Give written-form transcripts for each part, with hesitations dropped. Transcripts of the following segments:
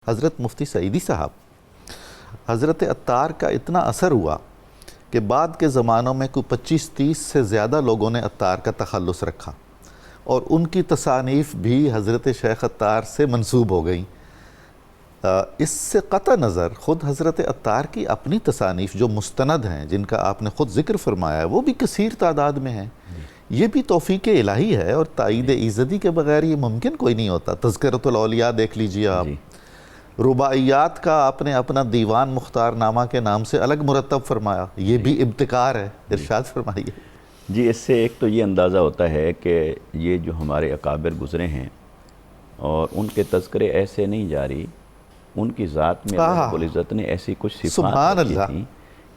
حضرت مفتی سعیدی صاحب، حضرت عطار کا اتنا اثر ہوا کہ بعد کے زمانوں میں کوئی 25-30 سے زیادہ لوگوں نے عطار کا تخلص رکھا اور ان کی تصانیف بھی حضرت شیخ عطار سے منسوب ہو گئیں۔ اس سے قطع نظر خود حضرت عطار کی اپنی تصانیف جو مستند ہیں، جن کا آپ نے خود ذکر فرمایا ہے، وہ بھی کثیر تعداد میں ہیں۔ یہ بھی توفیق الہی ہے اور تائید ایزدی کے بغیر یہ ممکن کوئی نہیں ہوتا۔ تذکرۃ الاولیاء دیکھ لیجئے آپ، رباعیات کا آپ نے اپنا دیوان مختار نامہ کے نام سے الگ مرتب فرمایا، یہ بھی ابتکار ہے، ارشاد فرمائیے۔ جی، اس سے ایک تو یہ اندازہ ہوتا ہے کہ یہ جو ہمارے اکابر گزرے ہیں اور ان کے تذکرے ایسے نہیں جاری، ان کی ذات میں اللہ رب العزت نے ایسی کچھ صفات رکھی تھیں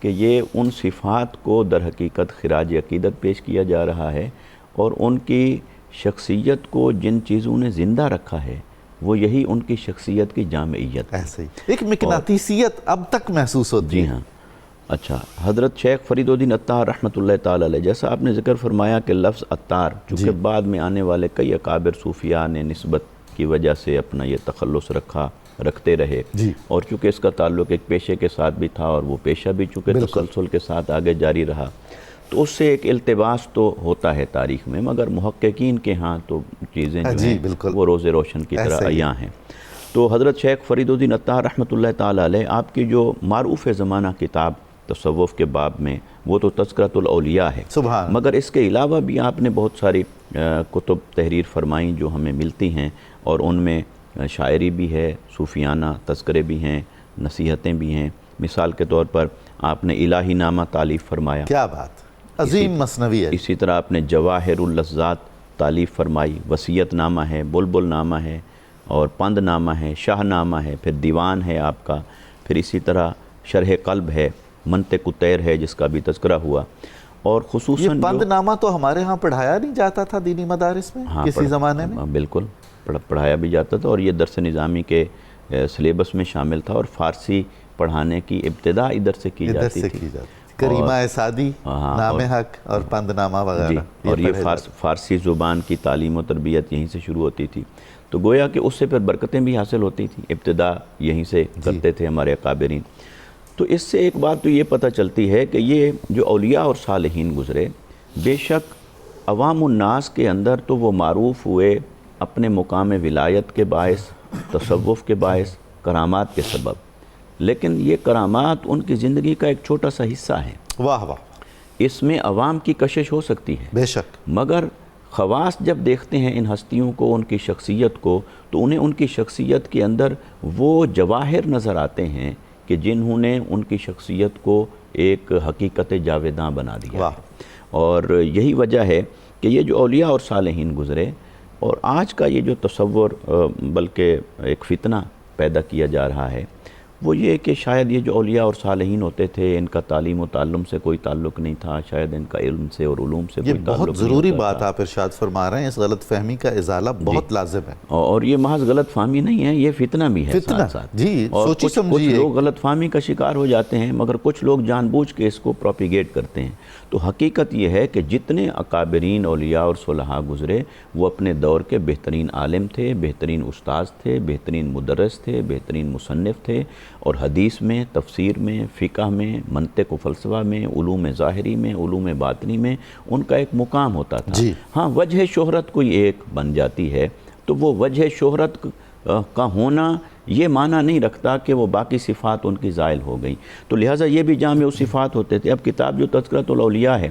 کہ یہ ان صفات کو در حقیقت خراج عقیدت پیش کیا جا رہا ہے، اور ان کی شخصیت کو جن چیزوں نے زندہ رکھا ہے وہ یہی ان کی شخصیت کی جامعیت ہے۔ ایسے ہی ایک مقناطیسیت اب تک محسوس ہوتی ہے۔ جی ہاں، اچھا، حضرت شیخ فرید الدین عطار رحمۃ اللہ تعالی علیہ، جیسا آپ نے ذکر فرمایا کہ لفظ عطار چونکہ بعد میں آنے والے کئی اکابر صوفیاء نے نسبت کی وجہ سے اپنا یہ تخلص رکھتے رہے، اور چونکہ اس کا تعلق ایک پیشے کے ساتھ بھی تھا اور وہ پیشہ بھی چونکہ تسلسل کے ساتھ آگے جاری رہا، تو اس سے ایک التباس تو ہوتا ہے تاریخ میں، مگر محققین کے ہاں تو چیزیں جو ہیں وہ روز روشن کی طرح عیاں ہیں۔ تو حضرت شیخ فرید الدین عطار رحمۃ اللہ تعالی علیہ، آپ کی جو معروف زمانہ کتاب تصوف کے باب میں وہ تو تذکرۃ الاولیاء ہے، مگر اس کے علاوہ بھی آپ نے بہت ساری کتب تحریر فرمائیں جو ہمیں ملتی ہیں، اور ان میں شاعری بھی ہے، صوفیانہ تذکرے بھی ہیں، نصیحتیں بھی ہیں۔ مثال کے طور پر آپ نے الہی نامہ تالیف فرمایا، کیا بات، عظیم مثنوی ہے۔ اسی طرح آپ نے جواہر اللذات تالیف فرمائی، وصیت نامہ ہے، بلبل نامہ ہے، اور پند نامہ ہے، شاہ نامہ ہے، پھر دیوان ہے آپ کا، پھر اسی طرح شرح قلب ہے، منطق الطیر ہے جس کا بھی تذکرہ ہوا، اور خصوصاً یہ پند نامہ تو ہمارے ہاں پڑھایا نہیں جاتا تھا دینی مدارس میں کسی زمانے میں؟ بالکل پڑھایا بھی جاتا تھا، اور یہ درس نظامی کے سلیبس میں شامل تھا، اور فارسی پڑھانے کی ابتدا ادھر سے کی جاتی تھی، کریمہ سعدی، نام حق اور پند نامہ وغیرہ، اور یہ فارسی زبان کی تعلیم و تربیت یہیں سے شروع ہوتی تھی، تو گویا کہ اس سے پھر برکتیں بھی حاصل ہوتی تھیں، ابتدا یہیں سے کرتے تھے ہمارے اکابرین۔ تو اس سے ایک بات تو یہ پتہ چلتی ہے کہ یہ جو اولیاء اور صالحین گزرے، بے شک عوام الناس کے اندر تو وہ معروف ہوئے اپنے مقام ولایت کے باعث، تصوف کے باعث، کرامات کے سبب، لیکن یہ کرامات ان کی زندگی کا ایک چھوٹا سا حصہ ہے۔ واہ واہ، اس میں عوام کی کشش ہو سکتی ہے بے شک، مگر خواص جب دیکھتے ہیں ان ہستیوں کو، ان کی شخصیت کو، تو انہیں ان کی شخصیت کے اندر وہ جواہر نظر آتے ہیں کہ جنہوں نے ان کی شخصیت کو ایک حقیقت جاویداں بنا دیا ہے، اور یہی وجہ ہے کہ یہ جو اولیاء اور صالحین گزرے، اور آج کا یہ جو تصور بلکہ ایک فتنہ پیدا کیا جا رہا ہے، وہ یہ کہ شاید یہ جو اولیاء اور صالحین ہوتے تھے ان کا تعلیم و تعلم سے کوئی تعلق نہیں تھا، شاید ان کا علم سے اور علوم سے کوئی تعلق نہیں تھا۔ یہ بہت ضروری بات آپ ارشاد فرما رہے ہیں، اس غلط فہمی کا ازالہ بہت لازم ہے، اور یہ محض غلط فہمی نہیں ہے، یہ فتنہ بھی ہے ساتھ ساتھ۔ جی، اور کچھ لوگ غلط فہمی کا شکار ہو جاتے ہیں، مگر کچھ لوگ جان بوجھ کے اس کو پروپیگیٹ کرتے ہیں۔ تو حقیقت یہ ہے کہ جتنے اکابرین اولیاء اور صلحاء گزرے، وہ اپنے دور کے بہترین عالم تھے، بہترین استاذ تھے، بہترین مدرس تھے، بہترین مصنف تھے، اور حدیث میں، تفسیر میں، فقہ میں، منطق و فلسفہ میں، علوم ظاہری میں، علوم باطنی میں ان کا ایک مقام ہوتا تھا۔ ہاں، وجہ شہرت کوئی ایک بن جاتی ہے، تو وہ وجہ شہرت کا ہونا یہ معنی نہیں رکھتا کہ وہ باقی صفات ان کی زائل ہو گئیں، تو لہٰذا یہ بھی جامع صفات ہوتے تھے۔ اب کتاب جو تذکرۃ الاولیاء ہے،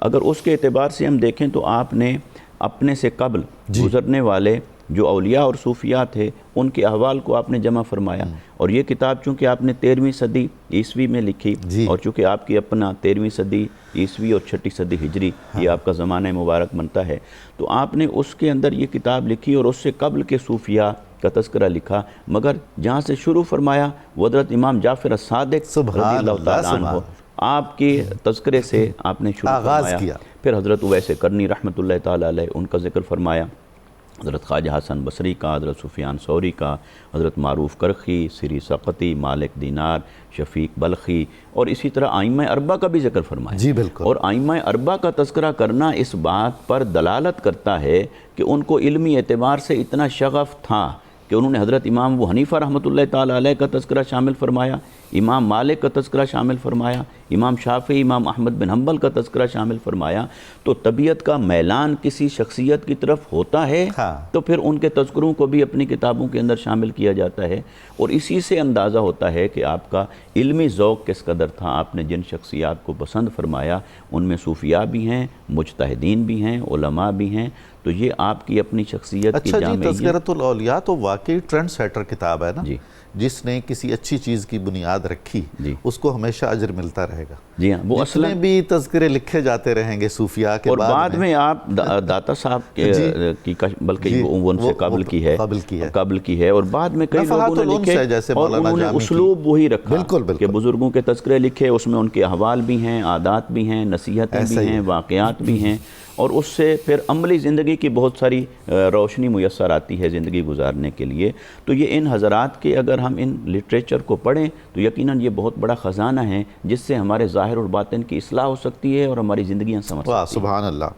اگر اس کے اعتبار سے ہم دیکھیں تو آپ نے اپنے سے قبل گزرنے والے جو اولیاء اور صوفیاء تھے ان کے احوال کو آپ نے جمع فرمایا، اور یہ کتاب چونکہ آپ نے 13ویں صدی عیسوی میں لکھی، اور چونکہ آپ کی اپنا 13ویں صدی عیسوی اور 6 صدی ہجری یہ آپ کا زمانہ مبارک بنتا ہے، تو آپ نے اس کے اندر یہ کتاب لکھی اور اس سے قبل کے صوفیاء کا تذکرہ لکھا، مگر جہاں سے شروع فرمایا وہ حضرت امام جعفر الصادق رضی اللہ تعالیٰ عنہ آپ کے تذکرے سے آپ نے شروع فرمایا، پھر حضرت اویس کرنی رحمۃ اللہ تعالیٰ علیہ ان کا ذکر فرمایا، حضرت خواجہ حسن بصری کا، حضرت سفیان ثوری کا، حضرت معروف کرخی، سری سقطی، مالک دینار، شفیق بلخی، اور اسی طرح ائمہ اربعہ کا بھی ذکر فرمایا۔ جی بالکل، اور ائمہ اربعہ کا تذکرہ کرنا اس بات پر دلالت کرتا ہے کہ ان کو علمی اعتبار سے اتنا شغف تھا کہ انہوں نے حضرت امام ابو حنیفہ رحمۃ اللہ تعالیٰ علیہ کا تذکرہ شامل فرمایا، امام مالک کا تذکرہ شامل فرمایا، امام شافعی، امام احمد بن حنبل کا تذکرہ شامل فرمایا، تو طبیعت کا میلان کسی شخصیت کی طرف ہوتا ہے تو پھر ان کے تذکروں کو بھی اپنی کتابوں کے اندر شامل کیا جاتا ہے، اور اسی سے اندازہ ہوتا ہے کہ آپ کا علمی ذوق کس قدر تھا۔ آپ نے جن شخصیات کو پسند فرمایا ان میں صوفیاء بھی ہیں، مجتہدین بھی ہیں، علماء بھی ہیں، تو یہ آپ کی اپنی شخصیت کی جامعیت۔ تذکرۃ الاولیاء تو واقعی ٹرینڈ سیٹر کتاب ہے نا، جی، جس نے کسی اچھی چیز کی بنیاد رکھی جی، اس کو ہمیشہ اجر ملتا رہے گا۔ جی ہاں، وہ جتنے بھی تذکرے لکھے جاتے رہیں گے صوفیاء کے اور بعد میں آپ داتا صاحب کی بلکہ وہ ان سے قبل کی ہے اور بعد میں کئی لوگوں نے لکھے اور انہوں نے اسلوب وہی رکھا کہ بزرگوں کے تذکرے لکھے، اس میں ان کے احوال بھی ہیں، عادات بھی ہیں، نصیحتیں بھی ہیں، واقعات بھی ہیں، اور اس سے پھر عملی زندگی کی بہت ساری روشنی میسر آتی ہے زندگی گزارنے کے لیے۔ تو یہ ان حضرات کے اگر ہم ان لٹریچر کو پڑھیں تو یقیناً یہ بہت بڑا خزانہ ہے جس سے ہمارے ظاہر اور باطن کی اصلاح ہو سکتی ہے اور ہماری زندگیاں سنور سکتی ہیں۔ سبحان اللہ۔